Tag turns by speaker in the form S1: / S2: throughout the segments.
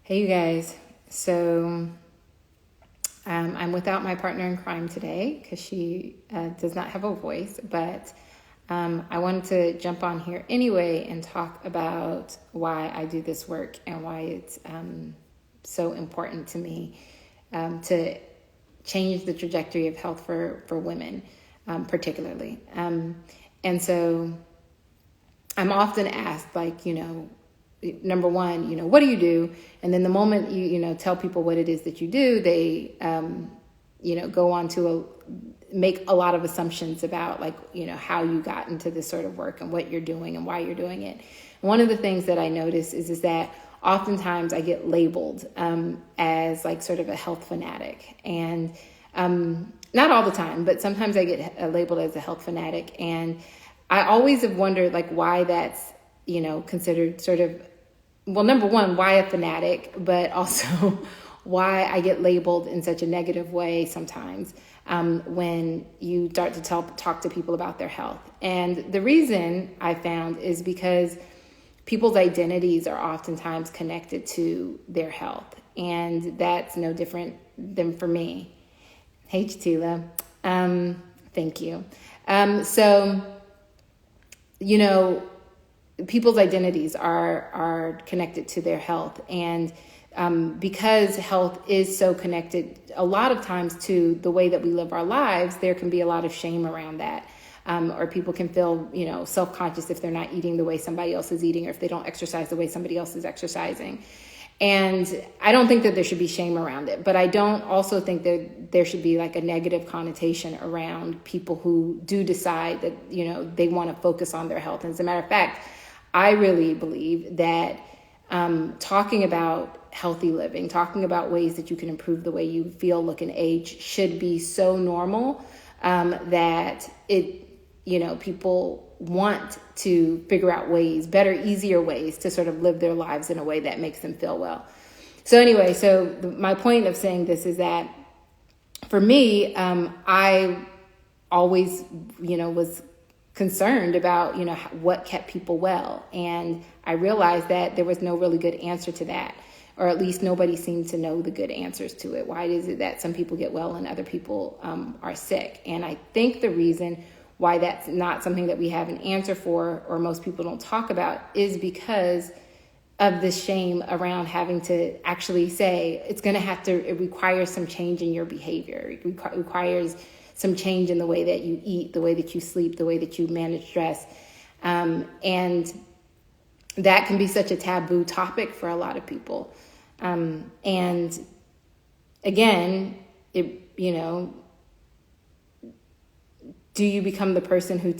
S1: Hey, you guys. So I'm without my partner in crime today because she does not have a voice, but I wanted to jump on here anyway and talk about why I do this work and why it's so important to me to change the trajectory of health for women, particularly. And so I'm often asked, like, number one, what do you do? And then the moment you tell people what it is that you do, they, go on to make a lot of assumptions about how you got into this sort of work and what you're doing and why you're doing it. And one of the things that I notice is that oftentimes I get labeled as like sort of a health fanatic, and not all the time, but sometimes I get labeled as a health fanatic. And I always have wondered why that's, considered sort of, well, number one, why a fanatic, but also why I get labeled in such a negative way sometimes when you start to talk to people about their health. And the reason I found is because people's identities are oftentimes connected to their health. And that's no different than for me. Hey, Chatila. Thank you. People's identities are connected to their health. And because health is so connected a lot of times to the way that we live our lives, there can be a lot of shame around that. Or people can feel, self-conscious if they're not eating the way somebody else is eating, or if they don't exercise the way somebody else is exercising. And I don't think that there should be shame around it, but I don't also think that there should be a negative connotation around people who do decide that, they want to focus on their health. And as a matter of fact, I really believe that talking about healthy living, talking about ways that you can improve the way you feel, look, and age should be so normal that people want to figure out ways, better, easier ways to sort of live their lives in a way that makes them feel well. So anyway, my point of saying this is that for me, I always, was concerned about, what kept people well. And I realized that there was no really good answer to that, or at least nobody seemed to know the good answers to it. Why is it that some people get well and other people are sick? And I think the reason why that's not something that we have an answer for, or most people don't talk about, is because of the shame around having to actually say it requires some change in your behavior. It requires some change in the way that you eat, the way that you sleep, the way that you manage stress. And that can be such a taboo topic for a lot of people. And again, do you become the person who,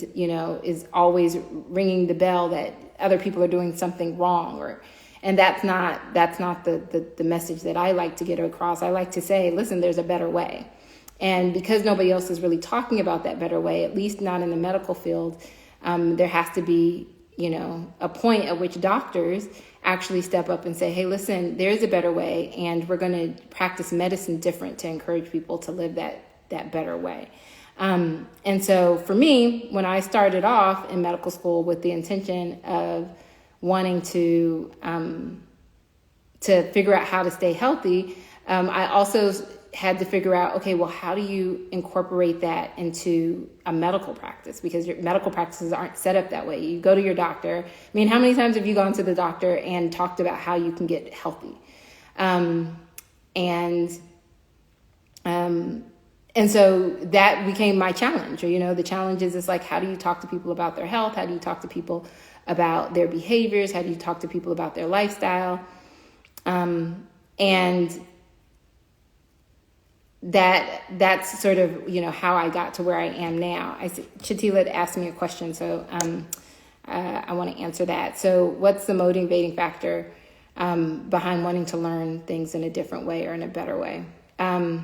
S1: is always ringing the bell that other people are doing something wrong? And that's not the message that I like to get across. I like to say, listen, there's a better way. And because nobody else is really talking about that better way, at least not in the medical field, there has to be, a point at which doctors actually step up and say, hey, listen, there's a better way, and we're going to practice medicine different to encourage people to live that better way. And so for me, when I started off in medical school with the intention of wanting to figure out how to stay healthy, I also had to figure out, okay, well, how do you incorporate that into a medical practice? Because your medical practices aren't set up that way. You go to your doctor. I mean, how many times have you gone to the doctor and talked about how you can get healthy? And so that became my challenge. The challenge is how do you talk to people about their health? How do you talk to people about their behaviors? How do you talk to people about their lifestyle? And that's sort of, how I got to where I am now. Chatila had asked me a question, so I want to answer that. So what's the motivating factor behind wanting to learn things in a different way or in a better way? There's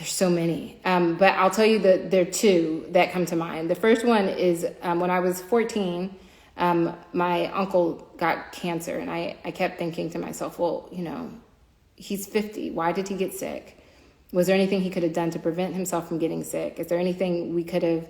S1: so many, but I'll tell you that there are two that come to mind. The first one is when I was 14, my uncle got cancer, and I kept thinking to myself, well, he's 50. Why did he get sick? Was there anything he could have done to prevent himself from getting sick? Is there anything we could have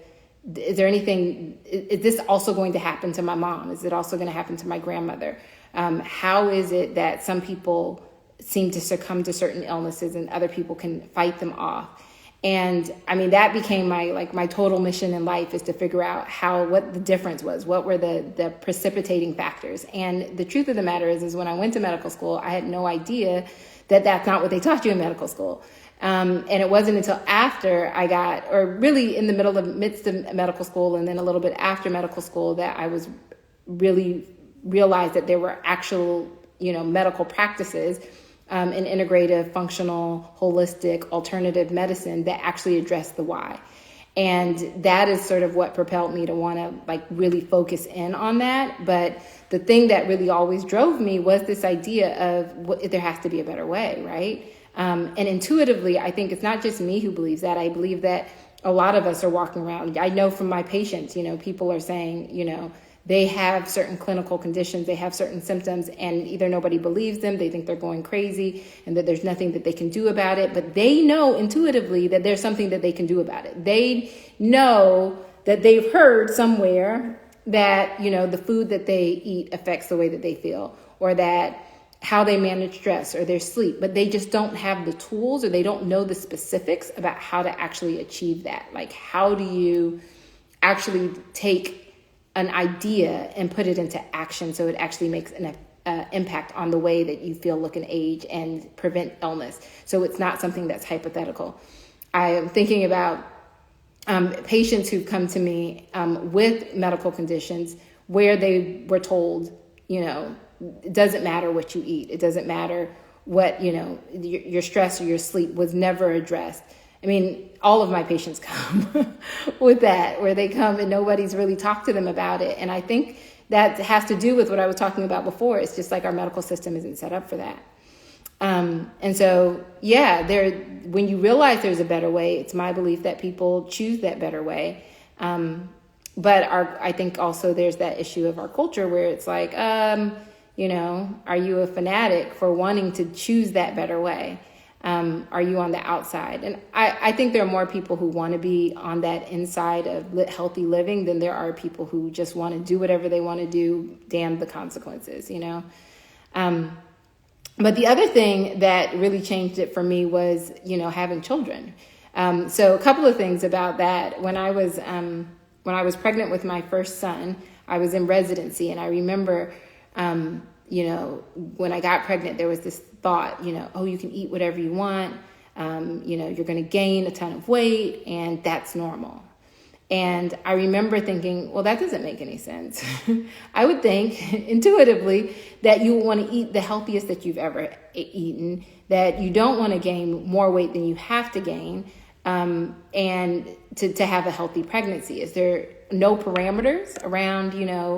S1: is there anything, is this also going to happen to my mom? Is it also going to happen to my grandmother? How is it that some people seem to succumb to certain illnesses and other people can fight them off? And I mean, that became my total mission in life, is to figure out what the difference was. What were the precipitating factors? And the truth of the matter is when I went to medical school, I had no idea that that's not what they taught you in medical school. And it wasn't until after I got, or really in the midst of medical school, and then a little bit after medical school, that I was really realized that there were actual, medical practices in integrative, functional, holistic, alternative medicine that actually address the why. And that is sort of what propelled me to want to really focus in on that. But the thing that really always drove me was this idea of there has to be a better way, right? And intuitively, I think it's not just me who believes that. I believe that a lot of us are walking around. I know from my patients, people are saying, they have certain clinical conditions, they have certain symptoms, and either nobody believes them, they think they're going crazy, and that there's nothing that they can do about it. But they know intuitively that there's something that they can do about it. They know that they've heard somewhere that, the food that they eat affects the way that they feel, or that how they manage stress or their sleep, but they just don't have the tools, or they don't know the specifics about how to actually achieve that. Like, how do you actually take an idea and put it into action so it actually makes an impact on the way that you feel, look, and age, and prevent illness? So it's not something that's hypothetical. I am thinking about patients who've come to me with medical conditions where they were told, it doesn't matter what you eat. It doesn't matter what, your stress or your sleep was never addressed. I mean, all of my patients come with that, where they come and nobody's really talked to them about it. And I think that has to do with what I was talking about before. It's just like our medical system isn't set up for that. And so, when you realize there's a better way, it's my belief that people choose that better way. But I think also there's that issue of our culture where it's like, are you a fanatic for wanting to choose that better way? Are you on the outside? And I think there are more people who want to be on that inside of healthy living than there are people who just want to do whatever they want to do, damn the consequences, But the other thing that really changed it for me was, having children. So a couple of things about that. When I was pregnant with my first son, I was in residency, and I remember, when I got pregnant, there was this thought, you can eat whatever you want. You're going to gain a ton of weight, and that's normal. And I remember thinking, well, that doesn't make any sense. I would think intuitively that you would want to eat the healthiest that you've ever eaten, that you don't want to gain more weight than you have to gain, and to have a healthy pregnancy. Is there no parameters around,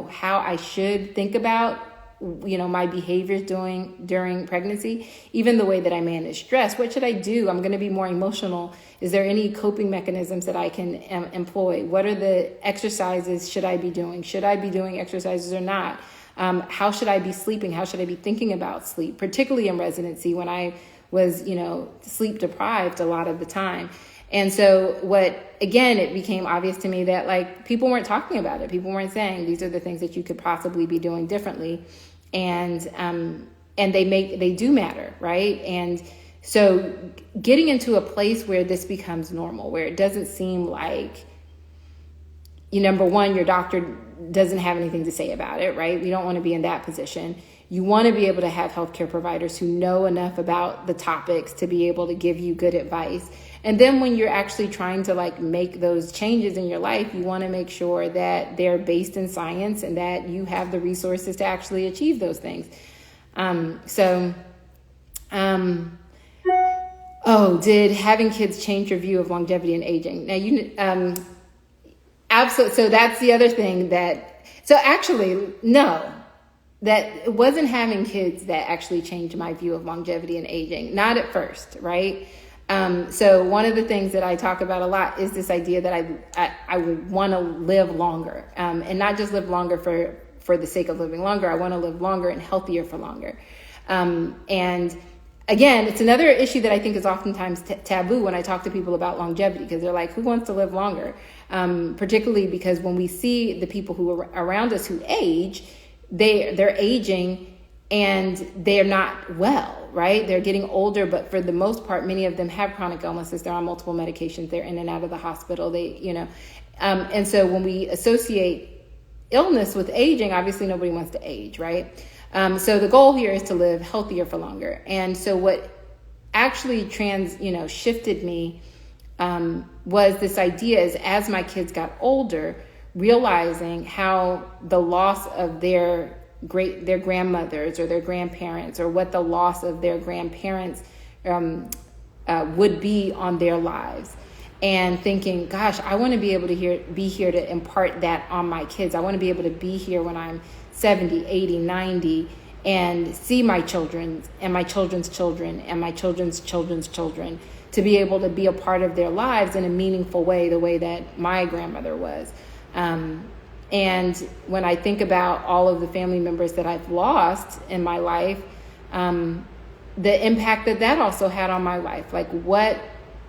S1: how I should think about my behaviors during pregnancy, even the way that I manage stress? What should I do? I'm going to be more emotional. Is there any coping mechanisms that I can employ? What are the exercises should I be doing? Should I be doing exercises or not? How should I be sleeping? How should I be thinking about sleep, particularly in residency when I was, sleep deprived a lot of the time? And so it became obvious to me that people weren't talking about it. People weren't saying these are the things that you could possibly be doing differently. And they do matter, right? And so getting into a place where this becomes normal, where it doesn't seem like, number one, your doctor doesn't have anything to say about it, right? We don't want to be in that position. You want to be able to have healthcare providers who know enough about the topics to be able to give you good advice. And then when you're actually trying to make those changes in your life, you want to make sure that they're based in science and that you have the resources to actually achieve those things. Did having kids change your view of longevity and aging? Now, absolutely. So that's the other thing no, that it wasn't having kids that actually changed my view of longevity and aging. Not at first, right? So one of the things that I talk about a lot is this idea that I would want to live longer, and not just live longer for the sake of living longer. I want to live longer and healthier for longer. And again, it's another issue that I think is oftentimes taboo when I talk to people about longevity, because they're like, who wants to live longer? particularly because when we see the people who are around us who age, they're aging and they're not well, right? They're getting older, but for the most part, many of them have chronic illnesses. They're on multiple medications. They're in and out of the hospital. And so when we associate illness with aging, obviously nobody wants to age, right? So the goal here is to live healthier for longer. And so what actually shifted me was this idea is as my kids got older, realizing how the loss of their grandmothers or their grandparents, or what the loss of their grandparents would be on their lives, and thinking, gosh, I want to be able to be here to impart that on my kids. I want to be able to be here when I'm 70, 80, 90, and see my children and my children's children and my children's children's children, to be able to be a part of their lives in a meaningful way, the way that my grandmother was. And when I think about all of the family members that I've lost in my life, the impact that also had on my life, like what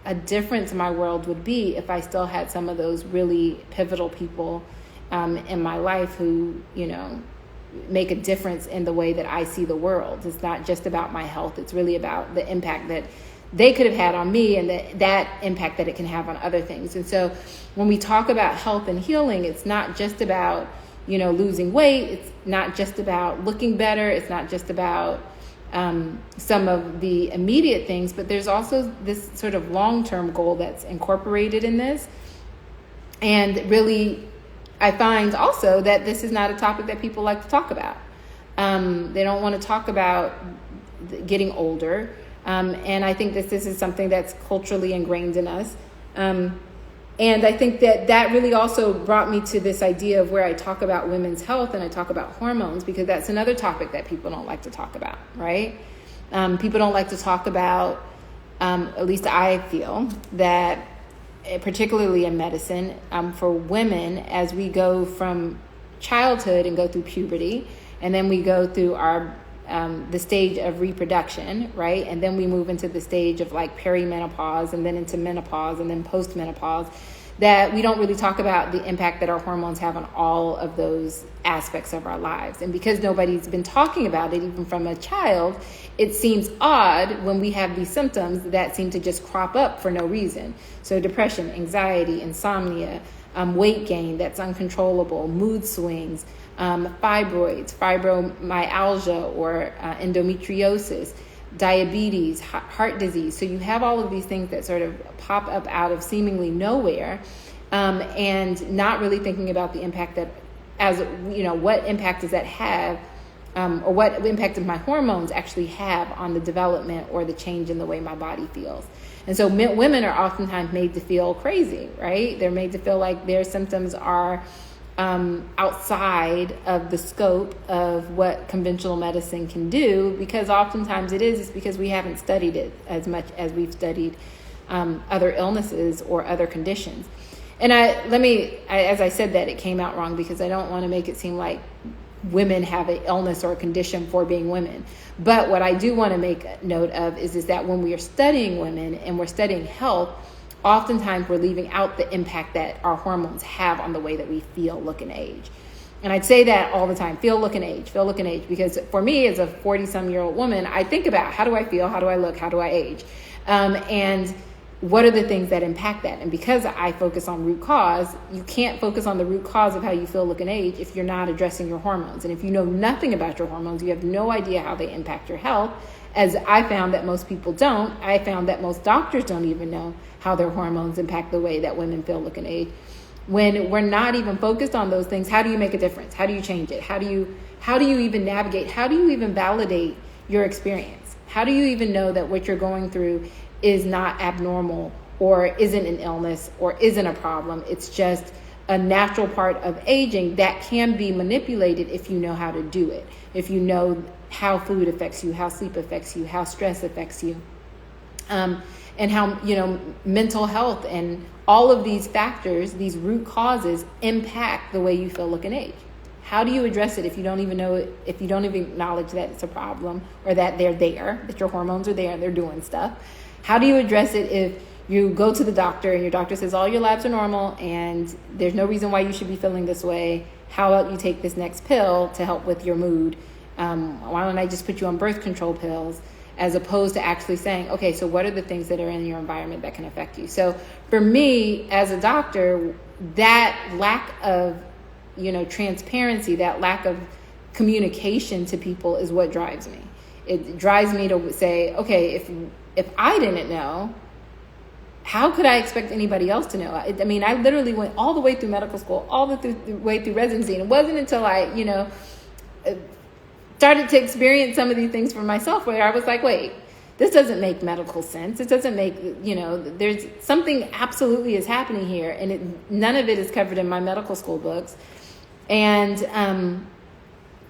S1: a difference my world would be if I still had some of those really pivotal people in my life who, make a difference in the way that I see the world. It's not just about my health. It's really about the impact that they could have had on me, and that impact that it can have on other things. And so when we talk about health and healing, it's not just about, losing weight. It's not just about looking better. It's not just about some of the immediate things, but there's also this sort of long-term goal that's incorporated in this. And really, I find also that this is not a topic that people like to talk about. They don't want to talk about getting older. And I think this is something that's culturally ingrained in us. And I think that really also brought me to this idea of where I talk about women's health and I talk about hormones, because that's another topic that people don't like to talk about, right? People don't like to talk about, at least I feel, that particularly in medicine, for women, as we go from childhood and go through puberty, and then we go through the stage of reproduction, right? And then we move into the stage of like perimenopause, and then into menopause, and then postmenopause, that we don't really talk about the impact that our hormones have on all of those aspects of our lives. And because nobody's been talking about it, even from a child, it seems odd when we have these symptoms that seem to just crop up for no reason. So depression, anxiety, insomnia, weight gain that's uncontrollable, mood swings, fibroids, fibromyalgia or endometriosis, diabetes, heart disease. So you have all of these things that sort of pop up out of seemingly nowhere, and not really thinking about the impact that, what impact does that have, or what impact does my hormones actually have on the development or the change in the way my body feels. And so women are oftentimes made to feel crazy, right? They're made to feel like their symptoms are outside of the scope of what conventional medicine can do, because oftentimes it's because we haven't studied it as much as we've studied other illnesses or other conditions. And as I said that, it came out wrong, because I don't want to make it seem like women have an illness or a condition for being women. But what I do want to make note of is that when we are studying women and we're studying health, oftentimes we're leaving out the impact that our hormones have on the way that we feel, look, and age. And I'd say that all the time, feel, look, and age, because for me as a 40-some-year-old woman, I think about how do I feel, how do I look, how do I age? And what are the things that impact that? And because I focus on root cause, you can't focus on the root cause of how you feel, look, and age if you're not addressing your hormones. And if you know nothing about your hormones, you have no idea how they impact your health. As I found that most people don't. I found that most doctors don't even know how their hormones impact the way that women feel, look, and age. When we're not even focused on those things, how do you make a difference? How do you change it? How do you even navigate? How do you even validate your experience? How do you even know that what you're going through is not abnormal, or isn't an illness, or isn't a problem? It's just a natural part of aging that can be manipulated if you know how to do it. If you know how food affects you, how sleep affects you, how stress affects you, and how, mental health and all of these factors, these root causes, impact the way you feel, look, and age. How do you address it if you don't even know it, if you don't even acknowledge that it's a problem, or that they're there, that your hormones are there and they're doing stuff? How do you address it if you go to the doctor and your doctor says all your labs are normal and there's no reason why you should be feeling this way. How about you take this next pill to help with your mood? Why don't I just put you on birth control pills? As opposed to actually saying, okay, so what are the things that are in your environment that can affect you? So for me as a doctor, that lack of, transparency, that lack of communication to people is what drives me. It drives me to say, okay, if I didn't know, how could I expect anybody else to know? I literally went all the way through medical school, all the way through residency. And it wasn't until I, started to experience some of these things for myself where I was like, wait, this doesn't make medical sense. It doesn't make, there's something absolutely is happening here. And none of it is covered in my medical school books. And,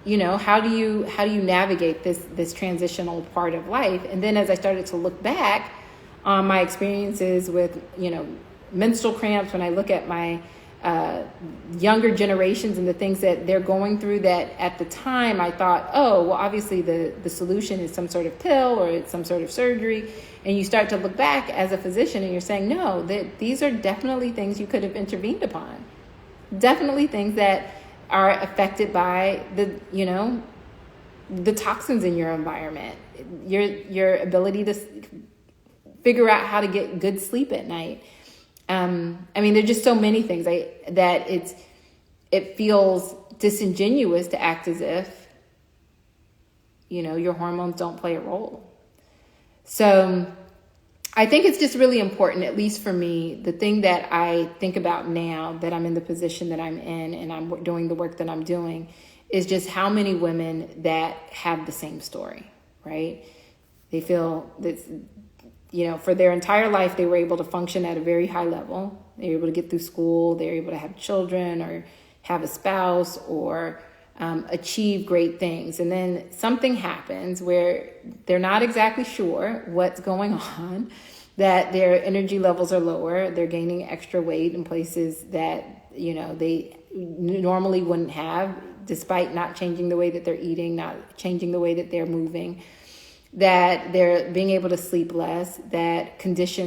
S1: how do you navigate this transitional part of life? And then as I started to look back on my experiences with, menstrual cramps, when I look at my younger generations and the things that they're going through, that at the time I thought, oh, well, obviously the solution is some sort of pill or it's some sort of surgery. And you start to look back as a physician and you're saying, no, that these are definitely things you could have intervened upon. Definitely things that are affected by the toxins in your environment, your ability to figure out how to get good sleep at night. There's just so many things that it feels disingenuous to act as if, your hormones don't play a role. So I think it's just really important, at least for me, the thing that I think about now that I'm in the position that I'm in and I'm doing the work that I'm doing is just how many women that have the same story, right? They feel that, for their entire life, they were able to function at a very high level. They were able to get through school. They were able to have children or have a spouse or achieve great things. And then something happens where they're not exactly sure what's going on, that their energy levels are lower. They're gaining extra weight in places that, they normally wouldn't have, despite not changing the way that they're eating, not changing the way that they're moving, that they're being able to sleep less, that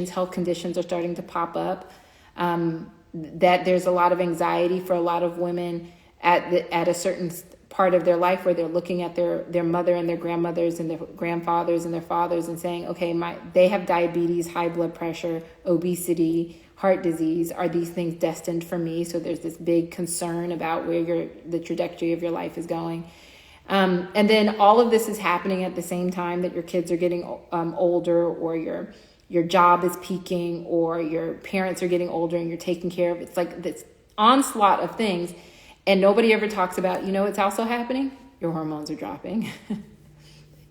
S1: health conditions are starting to pop up, that there's a lot of anxiety for a lot of women at a certain part of their life where they're looking at their mother and their grandmothers and their grandfathers and their fathers and saying, okay, they have diabetes, high blood pressure, obesity, heart disease. Are these things destined for me? So there's this big concern about where the trajectory of your life is going. And then all of this is happening at the same time that your kids are getting older, or your job is peaking, or your parents are getting older and you're taking care of. It's like this onslaught of things. And nobody ever talks about, what's also happening? Your hormones are dropping.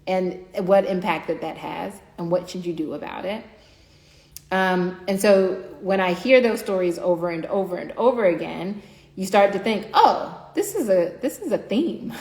S1: And what impact that has, and what should you do about it? And so when I hear those stories over and over and over again, you start to think, oh, this is a theme.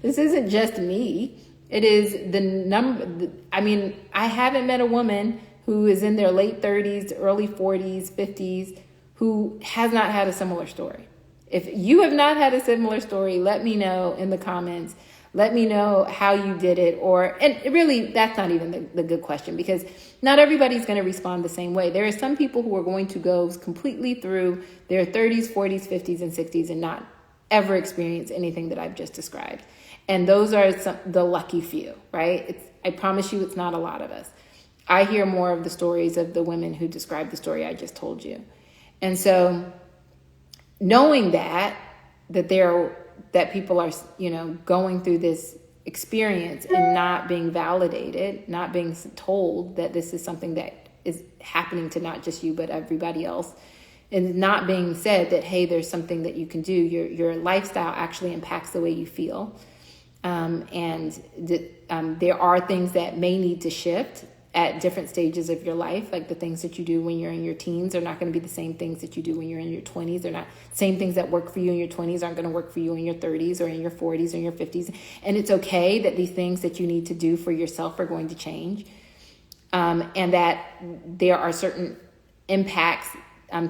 S1: This isn't just me. It is the number. I haven't met a woman who is in their late 30s, early 40s, 50s, who has not had a similar story. If you have not had a similar story, let me know in the comments. Let me know how you did it. And really, that's not even the good question, because not everybody's going to respond the same way. There are some people who are going to go completely through their 30s, 40s, 50s, and 60s and not ever experience anything that I've just described. And those are the lucky few, right? I promise you, it's not a lot of us. I hear more of the stories of the women who describe the story I just told you. And so knowing that people are, going through this experience and not being validated, not being told that this is something that is happening to not just you, but everybody else, and not being said that, hey, there's something that you can do. Your lifestyle actually impacts the way you feel. There are things that may need to shift at different stages of your life. Like the things that you do when you're in your teens are not going to be the same things that you do when you're in your 20s. They're not same things that work for you in your 20s aren't going to work for you in your 30s or in your 40s or in your 50s. And it's okay that these things that you need to do for yourself are going to change. And that there are certain impacts,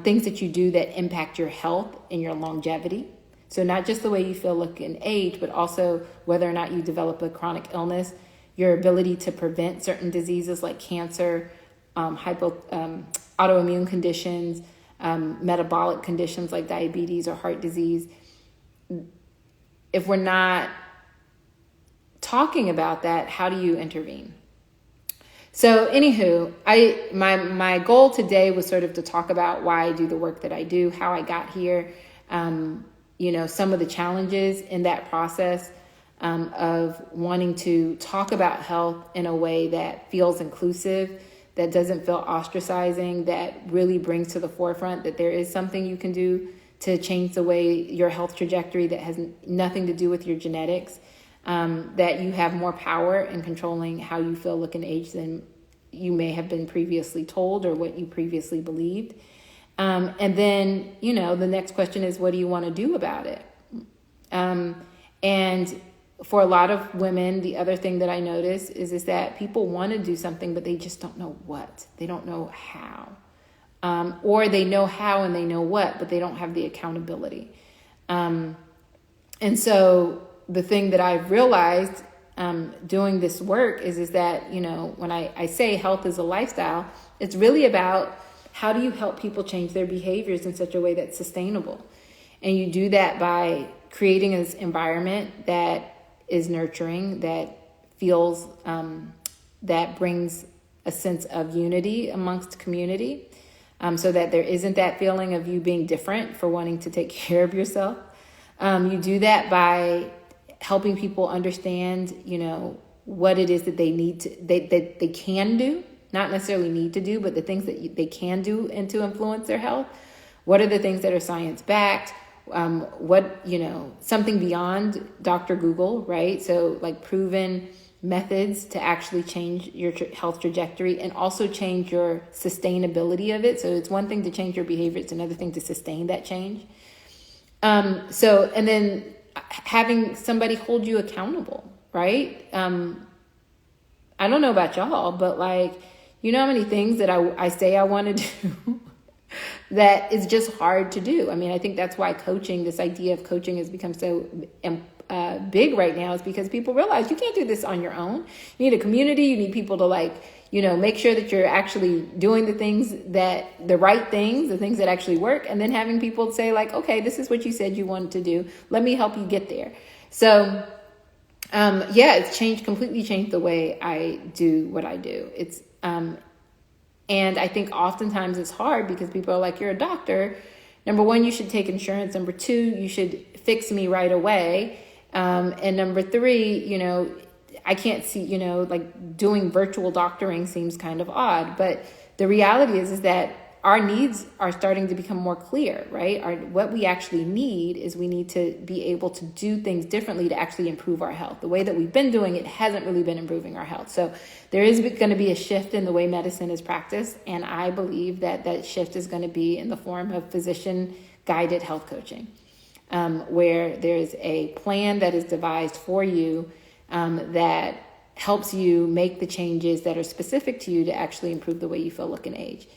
S1: things that you do that impact your health and your longevity. So not just the way you feel, look, and age, but also whether or not you develop a chronic illness, your ability to prevent certain diseases like cancer, autoimmune conditions, metabolic conditions like diabetes or heart disease. If we're not talking about that, how do you intervene? So anywho, my goal today was sort of to talk about why I do the work that I do, how I got here, some of the challenges in that process of wanting to talk about health in a way that feels inclusive, that doesn't feel ostracizing, that really brings to the forefront that there is something you can do to change the way your health trajectory that has nothing to do with your genetics, that you have more power in controlling how you feel, look, and age than you may have been previously told or what you previously believed. And then, the next question is, what do you want to do about it? And for a lot of women, the other thing that I notice is that people want to do something, but they just don't know what. They don't know how. Or they know how and they know what, but they don't have the accountability. And so the thing that I've realized doing this work is that, when I say health is a lifestyle, it's really about how do you help people change their behaviors in such a way that's sustainable. And you do that by creating an environment that is nurturing, that feels, that brings a sense of unity amongst community, so that there isn't that feeling of you being different for wanting to take care of yourself. You do that by helping people understand, what it is that they need to, that they can do, not necessarily need to do, but the things that they can do and to influence their health. What are the things that are science backed? Something beyond Dr. Google, right? So like proven methods to actually change your health trajectory and also change your sustainability of it. So it's one thing to change your behavior. It's another thing to sustain that change. And then having somebody hold you accountable, right? I don't know about y'all, but how many things that I say I want to do that is just hard to do. I mean, I think that's why this idea of coaching has become so big right now, is because people realize you can't do this on your own. You need a community. You need people to make sure that you're actually doing the right things, the things that actually work. And then having people say okay, this is what you said you wanted to do. Let me help you get there. So, it's completely changed the way I do what I do. And I think oftentimes it's hard because people are like, you're a doctor. Number one, you should take insurance. Number two, you should fix me right away. And number three, I can't see, doing virtual doctoring seems kind of odd. But the reality is that our needs are starting to become more clear, right? What we actually need is we need to be able to do things differently to actually improve our health. The way that we've been doing it hasn't really been improving our health. So there is going to be a shift in the way medicine is practiced. And I believe that shift is going to be in the form of physician-guided health coaching, where there's a plan that is devised for you that helps you make the changes that are specific to you to actually improve the way you feel, look, and age.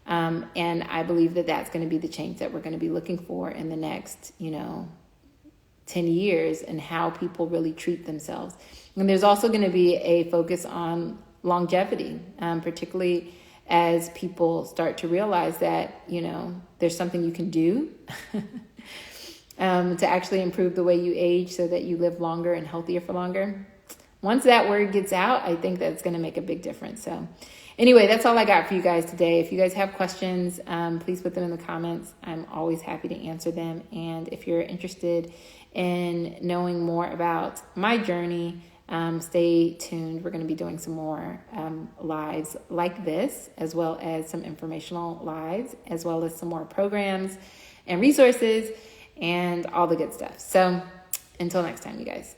S1: And I believe that that's going to be the change that we're going to be looking for in the next, 10 years, and how people really treat themselves. And there's also going to be a focus on longevity, particularly as people start to realize that, there's something you can do to actually improve the way you age so that you live longer and healthier for longer. Once that word gets out, I think that's going to make a big difference. So anyway, that's all I got for you guys today. If you guys have questions, please put them in the comments. I'm always happy to answer them. And if you're interested in knowing more about my journey, stay tuned. We're going to be doing some more lives like this, as well as some informational lives, as well as some more programs and resources and all the good stuff. So until next time, you guys.